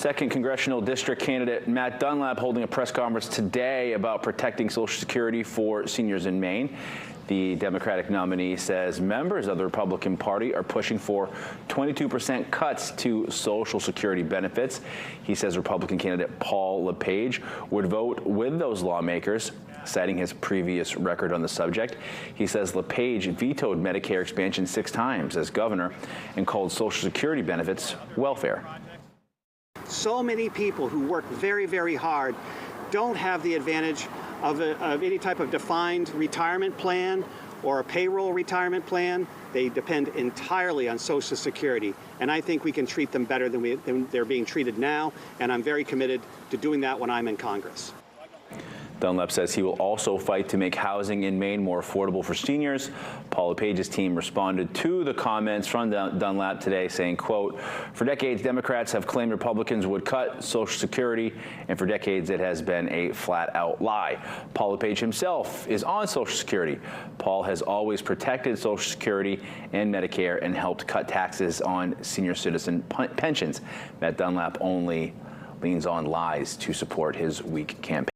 Second Congressional District candidate Matt Dunlap holding a press conference today about protecting Social Security for seniors in Maine. The Democratic nominee says members of the Republican Party are pushing for 22% cuts to Social Security benefits. He says Republican candidate Paul LePage would vote with those lawmakers, citing his previous record on the subject. He says LePage vetoed Medicare expansion 6 times as governor and called Social Security benefits welfare. So many people who work very, very hard don't have the advantage of any type of defined retirement plan or a payroll retirement plan. They depend entirely on Social Security, and I think we can treat them better than they're being treated now, and I'm very committed to doing that when I'm in Congress. Dunlap says he will also fight to make housing in Maine more affordable for seniors. Paul LePage's team responded to the comments from Dunlap today, saying, quote, "For decades, Democrats have claimed Republicans would cut Social Security, and for decades it has been a flat-out lie. Paul LePage himself is on Social Security. Paul has always protected Social Security and Medicare and helped cut taxes on senior citizen pensions." Matt Dunlap only leans on lies to support his weak campaign.